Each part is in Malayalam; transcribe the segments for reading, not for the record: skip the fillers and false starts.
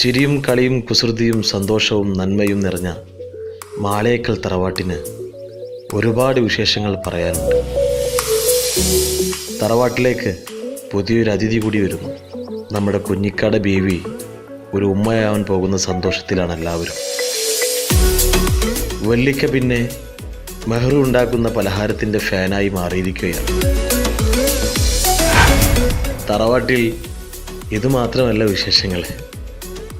ചിരിയും കളിയും കുസൃതിയും സന്തോഷവും നന്മയും നിറഞ്ഞ മാളേക്കൽ തറവാട്ടിന് ഒരുപാട് വിശേഷങ്ങൾ പറയാനുണ്ട്. തറവാട്ടിലേക്ക് പുതിയൊരു അതിഥി കൂടി വരുന്നു. നമ്മുടെ കുഞ്ഞിക്കാട് ബീവി ഒരു ഉമ്മയാവാൻ പോകുന്ന സന്തോഷത്തിലാണ് എല്ലാവരും. വല്ലിക്ക പിന്നെ മെഹ്റു ഉണ്ടാക്കുന്ന പലഹാരത്തിൻ്റെ ഫാനായി മാറിയിരിക്കുകയാണ്. തറവാട്ടിൽ ഇതുമാത്രമല്ല വിശേഷങ്ങൾ.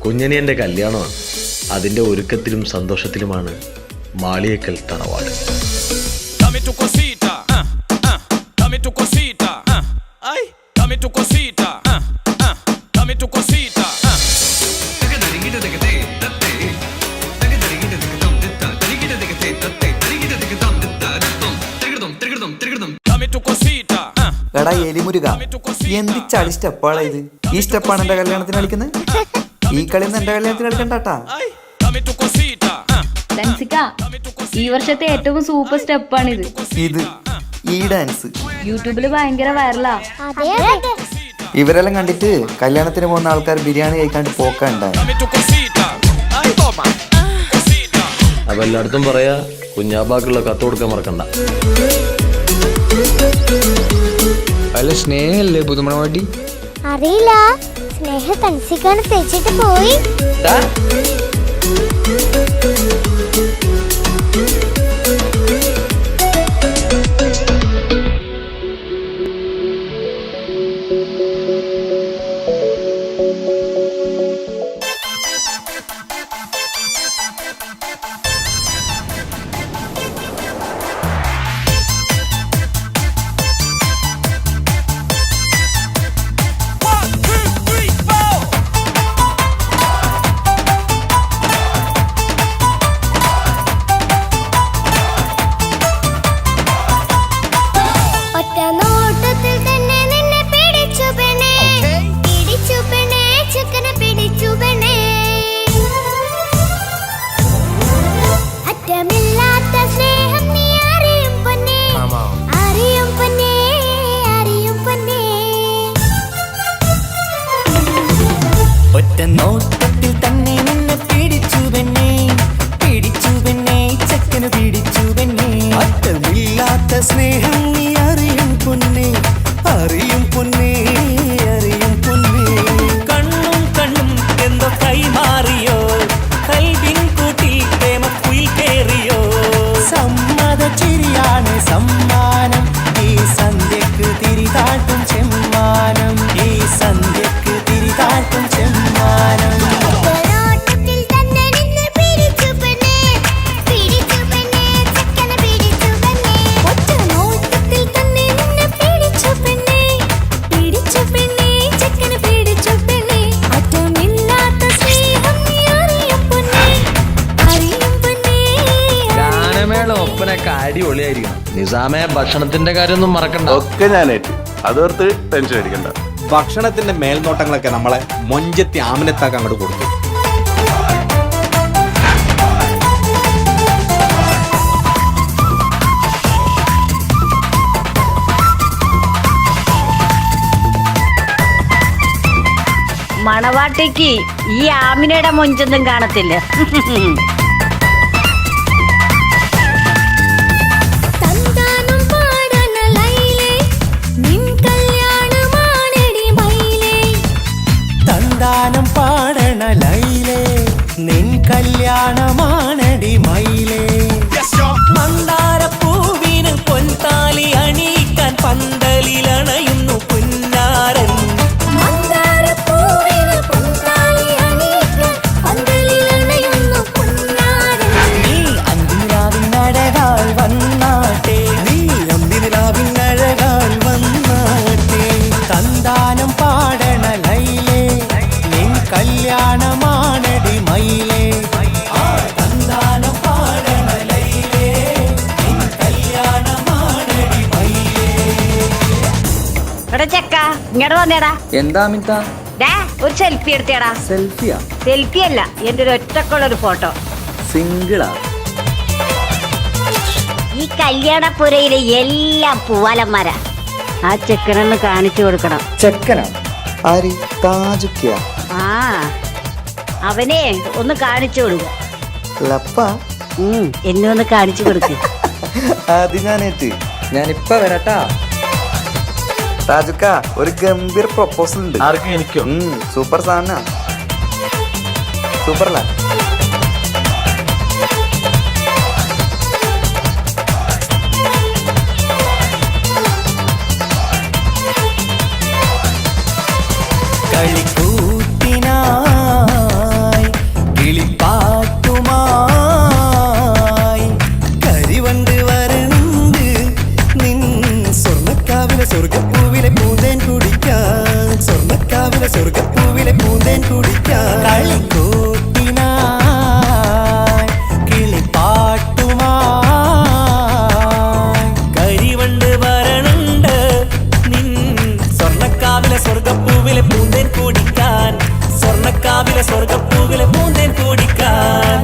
കുഞ്ഞനിയൻ്റെ കല്യാണമാണ്. അതിൻ്റെ ഒരുക്കത്തിലും സന്തോഷത്തിലുമാണ് മാളിയേക്കൽ തറവാട്. എടാ എലിമുരുക, എന്ത് ചളി സ്റ്റെപ്പാണ് ഇത്? ഈ സ്റ്റെപ്പാണ് എന്റെ കല്യാണത്തിന് കളിക്കുന്നത്? ഈ കളി എന്റെ കല്യാണത്തിന് കളിക്കണ്ടാട്ടാ. ഈ വർഷത്തെ ഏറ്റവും സൂപ്പർ സ്റ്റെപ്പാണിത്. ഈ ഡാൻസ് യൂട്യൂബില് ഭയങ്കര വൈറലാ. ഇവരെല്ലാം കണ്ടിട്ട് കല്യാണത്തിന് പോകുന്ന ആൾക്കാർ ബിരിയാണി കഴിക്കാണ്ട് പോക്കണ്ടായി. അപ്പൊ എല്ലായിടത്തും പറയാ, കുഞ്ഞാബാക്കുള്ള കത്ത് കൊടുക്കാൻ മറക്കണ്ട. അല്ല, സ്നേഹല്ലേ പുതുമണവാട്ടി? അറിയില്ല, സ്നേഹ തൻസിക്കാണ് തെച്ചിട്ട് പോയി. നോട്ടത്തിൽ തന്നെ നിന്നെ പിടിച്ചു പെണ്ണേ, പിടിച്ചു പെണ്ണേ, ചക്കന് പിടിച്ചു പെണ്ണേ. അറ്റമില്ലാത്ത സ്നേഹം നീ അറിയും പൊന്നേ, അറിയും പൊന്നേ, അറിയും പൊന്നേ. കണ്ണും കണ്ണും എന്തോ കൈമാറിയോ, കൽവിൻ കൂട്ടിൽ പ്രേമക്കുയിൽ കേറിയോ. സമ്മത ചിരിയാണ് സമ്മാനം, ഈ സന്ധ്യക്ക് തിരിതാട്ടും ചെമ്മാനം, ഈ സന്ധ്യക്ക് തിരിതാട്ടും ചെമ്മാനം. ഒപ്പനൊക്കെ അടിപൊളിയായിരിക്കണം. നിസാമെ, ഭക്ഷണത്തിന്റെ കാര്യമൊന്നും മറക്കണ്ട. ഒക്കെ ഞാനേറ്റ്, അതോർത്ത് ടെൻഷൻ അടിക്കണ്ട. ഭക്ഷണത്തിന്റെ മേൽനോട്ടങ്ങളൊക്കെ നമ്മളെ മൊഞ്ചത്തി ആമിനത്താക്ക് അങ്ങോട്ട് കൊടുത്തു. മണവാട്ടിക്ക് ഈ ആമിനയുടെ മൊഞ്ചൊന്നും കാണത്തില്ല. തന്താനം പാടണ ലൈലേ, നിൻ കല്യാണമാണടി മയിലേ. മന്ദാരപ്പൂവിന് പൊൻതാലി അണിയിക്കാൻ പന്തലിലണയുന്നു പുന്നാരൻ. നീ അന്തിരാവിനഴകാൽ വന്നാട്ടെ, നീ അന്തിരാവിനഴകാൽ വന്നാട്ടെ. തന്താനം പാടണ ലൈലേ, നിൻ കല്യാണമാണടി മയിലേ. തന്താനം പാടണ ലൈലേ, നിൻ കല്യാണമാണടി മയിലേ. എടാ ചെക്ക, ഇങ്ങോട്ട് വന്നേടാ. എന്താ അമിത? ഒരു സെൽഫി എടുത്തേടാ. സെൽഫിയാ? സെൽഫി അല്ല, എന്റെ ഒരു ഒറ്റക്കുള്ളൊരു ഫോട്ടോ. സിംഗിളാ? ഈ കല്യാണപ്പുരയിലെ എല്ലാം പൂവാലന്മാരാ. ആ ചെക്കനൊന്ന് കാണിച്ചു കൊടുക്കണം. ചെക്കനാ? ആര്? താജുക്കിയ? ആ അവനെ ഒന്ന് കാണിച്ചു കൊടുക്ക. ലപ്പ എന്നെ ഒന്ന് കാണിച്ചു കൊടുക്ക. അത് ഞാനേറ്റ്. ഞാനിപ്പ വരാട്ടാ. താജുക്ക ഒരു ഗംഭീർ പ്രൊപ്പോസൽ ഉണ്ട്. ആർക്കും എനിക്കോ? സൂപ്പർ സാധന, സൂപ്പർല. കളിക്കൂത്തിനായി കിളിപ്പാട്ടുമായി കരിവണ്ട് വരണ്ട് നിൻ സ്വർണ്ണക്കാവിലെ സ്വർഗപ്പൂവിലെ പൂന്തേൻ കുടിക്കാൻ, സ്വർണ്ണക്കാവിലെ സ്വർഗപ്പൂവിലെ പൂന്തേൻ കുടിക്കാൻ. കളിക്കൂത്തിനായി കിളിപ്പാട്ടുമായി കരിവണ്ട് വരണ്ട് നിൻ സ്വർണ്ണക്കാവിലെ സ്വർഗപ്പൂവിലെ പൂന്തേൻ കുടിക്കാൻ, സ്വർണ്ണക്കാവിലെ സ്വർഗപ്പൂവിലെ പൂന്തേൻ കുടിക്കാൻ.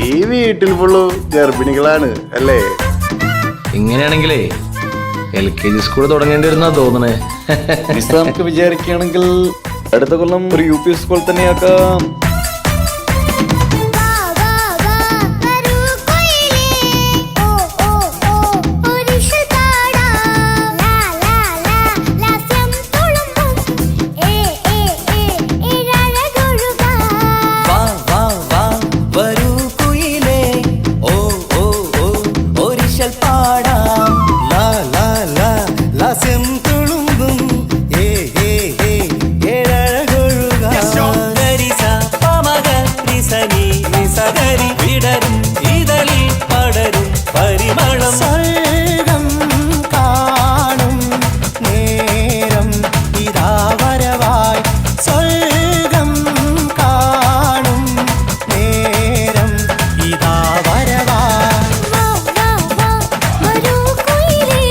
ഈ വീട്ടിൽ ഫുള്ളു ഗർഭിണികളാണ് അല്ലേ? ഇങ്ങനെയാണെങ്കിലേ LKG സ്കൂൾ തുടങ്ങേണ്ടി വരുന്നാ തോന്നണേ. നമുക്ക് വിചാരിക്കുകയാണെങ്കിൽ അടുത്ത കൊല്ലം ഒരു UP സ്കൂൾ തന്നെയാക്കാം. വാ വാ വാ വരൂ കൊയിലേ ഓ ഓ ഓ ഒരിഷൽ പാടാം ലാ ലാ ലാ ലാസ്യം തുളുമ്പും ഏ ഏ ഏ ഇഴഴകൊഴുകാം. വാ വാ വാ വരൂ കുയിലേ ഓ ഓ ഓ ഒരിശൽ പാടാം ലാ ലാ ലാ ലാസ്യം തുളുമ്പും ഏ ഏ ഏ ഏഴഴകൊഴുകാം. ഗരിസ പമഗ റിസനി നിസഗരി വിടരും ഇതളിൽ പടരും പരിമളം. സ്വർഗം കാണും നേരം ഇതാ വരവായി, സ്വർഗം കാണും നേരം ഇതാ വരവായി. വാ വാ വാ വരൂ കൊയിലേ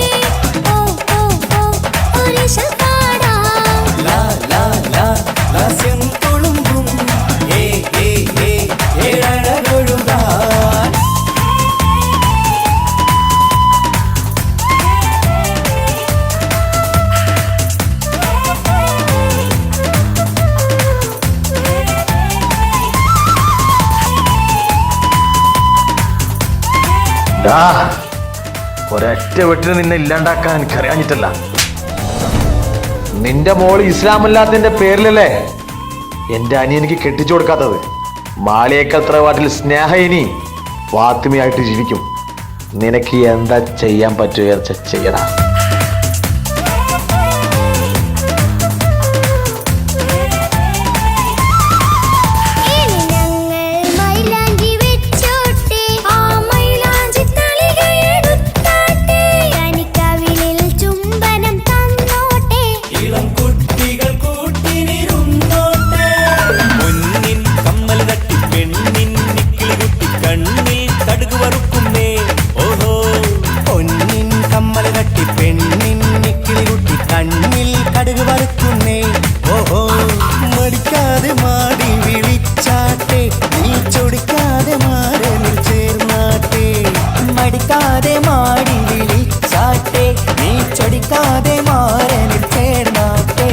ഓ ഓ ഓ ഒരിഷൽ പാടാം. ലാ ലാ ലാ ലാസ്യം തുളുമ്പും ഏ ഏ ഏ ഏഴഴകൊഴുകാൻ. ഒരൊറ്റ വീട്ടിൽ നിന്നെ ഇല്ലാണ്ടാക്കാൻ എനിക്കറിയാഞ്ഞിട്ടല്ല. നിന്റെ മോള് ഇസ്ലാമല്ലാത്തതിന്റെ പേരിലല്ലേ എന്റെ അനിയനിക്ക് കെട്ടിച്ചു കൊടുക്കാത്തത്. മാളിയേക്കൽ തറവാട്ടിൽ സ്നേഹ ഇനി ഫാത്തിമയായിട്ട് ജീവിക്കും. നിനക്ക് എന്താ ചെയ്യാൻ പറ്റുക ചെയ്യടാ. ഇനി ഞങ്ങൾ മൈലാഞ്ചി വെച്ചോട്ടെ, ആ മൈലാഞ്ചി തളികയെടുത്താട്ടെ, കനിക്കവിളിൽ ചുംബനം തന്നോട്ടെ. ഇളം കുട്ടികൾ കൂട്ടിനിരുന്നോട്ടെ. പൊന്നിൻ കമ്മൽ തട്ടി പെണ്ണിൻ നിക്കിളി കുട്ടി കണ്ണിൽ കടുക് വറുക്കുന്നേ. ഓഹോ പൊന്നിൻ കമ്മൽ തട്ടി പെണ്ണിൻ നിക്കിളി കുട്ടി കണ്ണിൽ കടുക് വറുക്കുന്നേ. ഓഹോ മടിക്കാതെ മാടി വിളിച്ചാട്ടെ, നീ ചൊടിക്കാതെ മാറനിൽ ചേർന്നാട്ടെ. മടിക്കാതെ മാടി വിളിച്ചാട്ടെ, നീ ചൊടിക്കാതെ മാറനിൽ ചേർന്നാട്ടെ.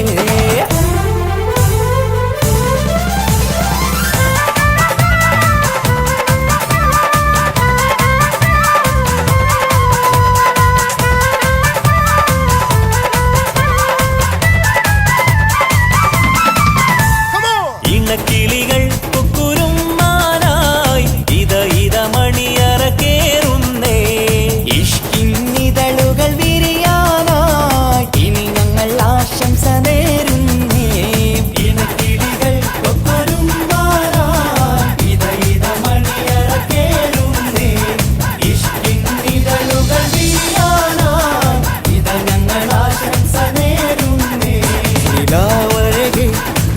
ഇണക്കിളികൾ കുക്കുരുമാനായി ഇത ഇത മണിയറ കേറുന്നേ. ഇഷ്കിന്നിതളുകൾ വിരിയാനായി ഇനി ഞങ്ങൾ ആശംസ നേരുന്നേ. ഇണക്കിളികൾ കുക്കുരുമാനായി ഇത ഇത മണിയറ കേറുന്നേ. ഇഷ്കിന്നിതളുകൾ വിരിയാനായി ഇത ഞങ്ങൾ ആശംസ നേരുന്നേ. നിലാവഴകെ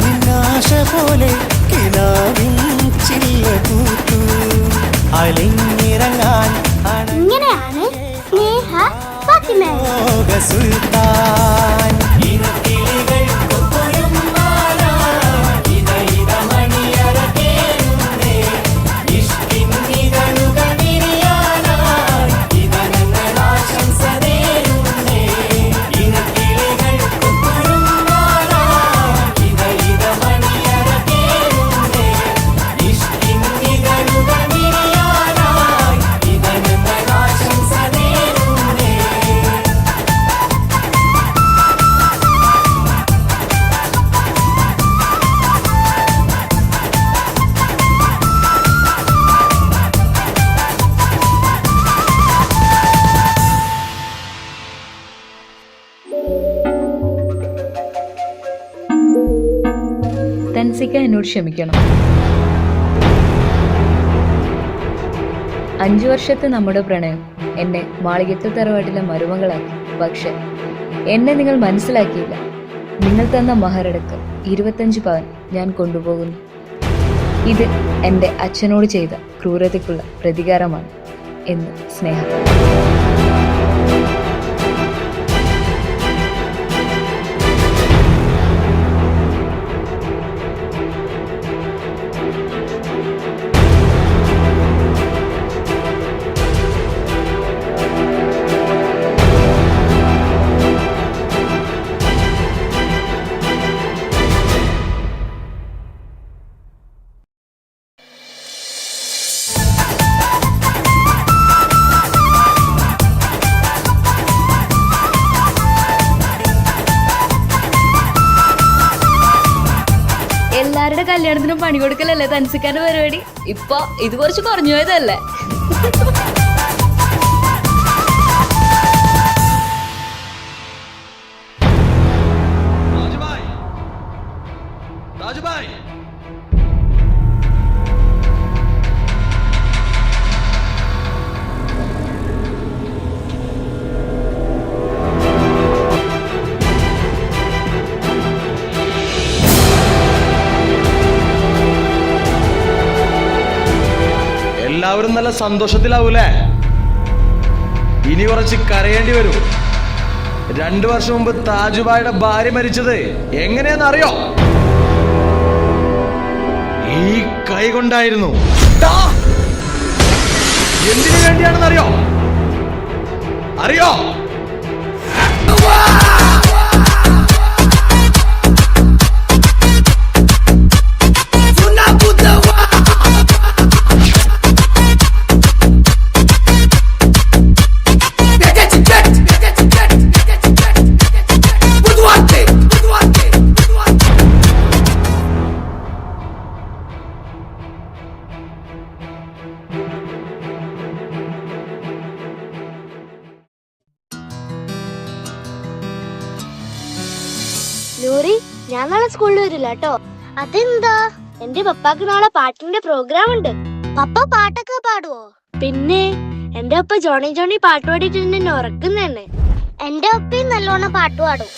നിന്നാശ പോലെ കിനാവിൻ ചില്ല കൂത്തു അലിഞ്ഞിറങ്ങാൻ ഇങ്ങനെയാണ് സ്നേഹ ഫാത്തിമ. സുൽത്താൻ ഇനക്കിളികൾ കൊക്കൊരുമ്പാനായി ഇത ഇത തൻസിക്ക എന്നോട് ക്ഷമിക്കണം. 5 വർഷത്തെ നമ്മുടെ പ്രണയം എന്നെ മാളികത്തെ തറവാട്ടിലെ മരുമകളാക്കി. പക്ഷെ എന്നെ നിങ്ങൾ മനസ്സിലാക്കിയില്ല. നിങ്ങൾ തന്ന മഹറടക്കം 25 പവൻ ഞാൻ കൊണ്ടുപോകുന്നു. ഇത് എൻ്റെ അച്ഛനോട് ചെയ്ത ക്രൂരതയ്ക്കുള്ള പ്രതികാരമാണ് എന്ന് സ്നേഹ. എല്ലാവരുടെ കല്യാണത്തിനും പണി കൊടുക്കലല്ലേ തൻസിക്കാന്റെ പരിപാടി. ഇപ്പൊ ഇത് കുറച്ച് കുറഞ്ഞു പോയതല്ലേ? എല്ലാവരും നല്ല സന്തോഷത്തിലാവൂലേ? ഇനി കുറച്ച് കരയേണ്ടി വരും. 2 വർഷം മുമ്പ് താജുബായുടെ ഭാര്യ മരിച്ചത് എങ്ങനെയാന്ന് അറിയോ? ഈ കൈ കൊണ്ടായിരുന്നു. എന്തിനു വേണ്ടിയാണെന്ന് അറിയോ? അറിയോ? നൂറി, ഞാൻ നാളെ സ്കൂളിൽ വരില്ല കേട്ടോ. അതെന്താ? എന്റെ പപ്പാക്ക് നാളെ പാട്ടിന്റെ പ്രോഗ്രാം ഉണ്ട്. പപ്പ പാട്ടൊക്കെ പാടുവോ? പിന്നെ എന്റെ അപ്പ ജോണി ജോണി പാട്ട് പാടിയിട്ട് എന്നെ ഉറക്കുന്നതന്നെ. എന്റെ അപ്പയും നല്ലോണം പാട്ട് പാടും.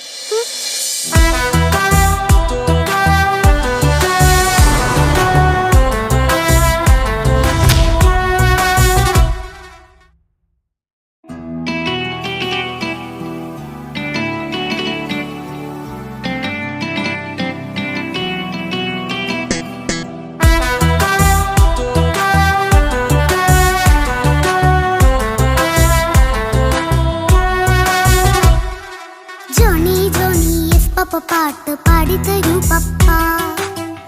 പാട്ട് പാടിത്തരൂ പപ്പ,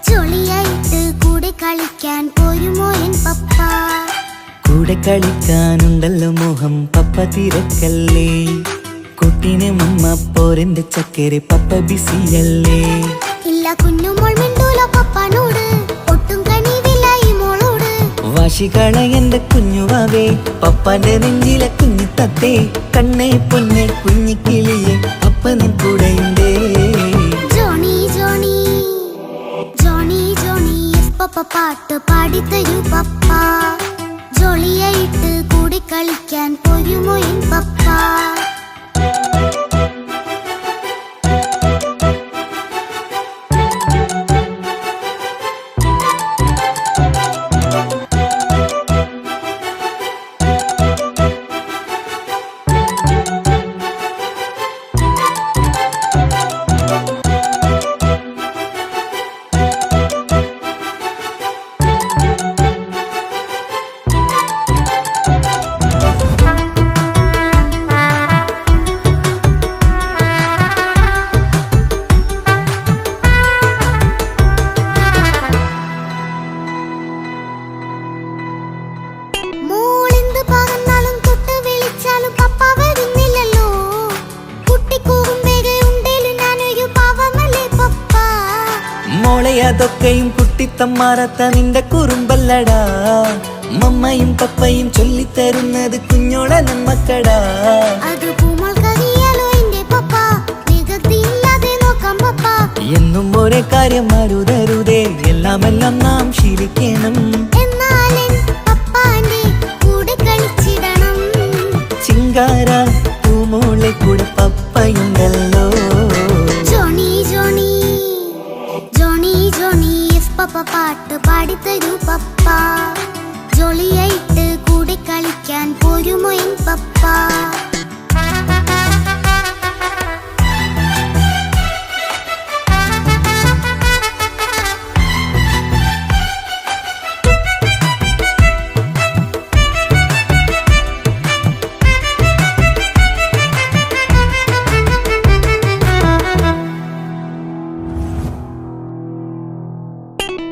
ജോളിയായിട്ട് കൂടെ കളിക്കാൻ പോരുമോ എൻ പപ്പ? കൂടെ കളിക്കാനുണ്ടല്ലോ മോഹം പപ്പ തിരക്കല്ലേ, കുട്ടീനെ മമ്മ പോരെന്റെ ചക്കരെ പപ്പ ബിസിയല്ലേ. ഇല്ല കുഞ്ഞുമോൾ മിണ്ടൂല പപ്പനോട്, ഒട്ടും കണിവില്ല ഈ മോളോട്. വാശികള എന്റെ കുഞ്ഞുവാവേ, പപ്പാന്റെ നെഞ്ചിലെ കുഞ്ഞു തത്തേ, കണ്ണേ പൊന്നെ കുഞ്ഞിക്കിളിയെ അപ്പനും കൂടെയുണ്ടേ. ജോണി ജോണി ജോണി ജോണി പപ്പ പാട്ട് പാടിത്തരൂ പപ്പ, ജോളിയായിട്ട് കൂടെ കളിക്കാൻ പോരുമോ എൻ പപ്പ? അതൊക്കെയും കുട്ടിത്തമ്മാറത്ത നിന്റെ കുറുമ്പല്ലടാ, മമ്മയും പപ്പയും ചൊല്ലിത്തരുന്നത് കുഞ്ഞോളെ നമ്മക്കടാ. എന്നും ഒരേ കാര്യം അരുതരുതേ, എല്ലാം നാം ശീലിക്കണം. എന്നാലും പപ്പാന്റെ കൂടെ കളിച്ചിടണം. ചിങ്കാര പൂമോളെ കൂടെ പപ്പയുണ്ടല്ലോ. Johnny Johnny Johnny Johnny yes papa പാട്ട് പാടിത്തരൂ പപ്പ. ജോളിയായിട്ട് കൂടെ കളിക്കാൻ പോരുമോ എൻ പപ്പ?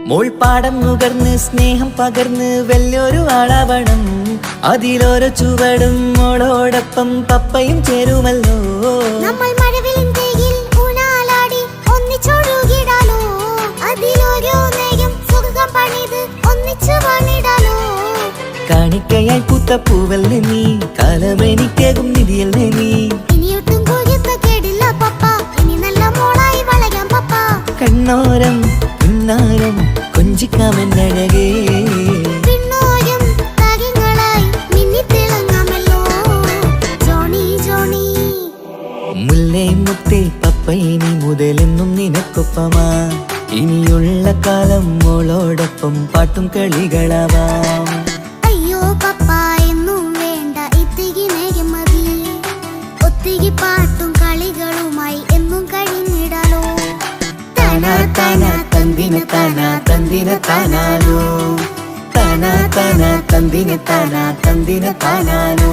മോൾ പാടം നുകർന്ന് സ്നേഹം പകർന്ന് വലിയൊരു ആളാവണം. അതിലോരോ ചുവടും മോളോടൊപ്പം പപ്പയും ചേരുമല്ലോ. നമ്മൾ മഴവിലിൻ തേയിൽ ഊഞ്ഞാലാടി ഒന്നിച്ചൊഴുകിടാലോ. അതിലോരോ നേരം സുഖം പണിത് ഒന്നിച്ചു പണിടാലോ. കാണിക്കയായി പൂത്ത പൂവല്ലേ നീ, കാലമെനിക്കേകും നിധിയല്ലേ നീ. ഇനിയൊട്ടും കുരുത്ത കേടില്ല പപ്പ, ഇനി നല്ല മോളായി വളരാം പപ്പ. കണ്ണോരം പിന്നാരം കൊഞ്ചിക്കാമെന്നഴകേ. പിന്നോരും താരങ്ങളായി മിന്നിത്തിളങ്ങാമല്ലോ. ജോണി ജോണി മുല്ലേ മുത്തേ പപ്പ ഇനി മുതലെന്നും നിനക്കൊപ്പമാ. ഇനിയുള്ള കാലം മോളോടൊപ്പം പാട്ടും കളികളാവാം. അയ്യോ പപ്പ എന്നും വേണ്ട ഇത്തിരി നേരം മതി. ഒത്തിരി പാട്ടും കളികളുമായി എന്നും കഴിഞ്ഞിടാലോ. താനാ താനാ തന്തിന താനാ തന്തിന താനാലോ. താനാ താനാ തന്തിന താനാ തന്തിന താനാലോ.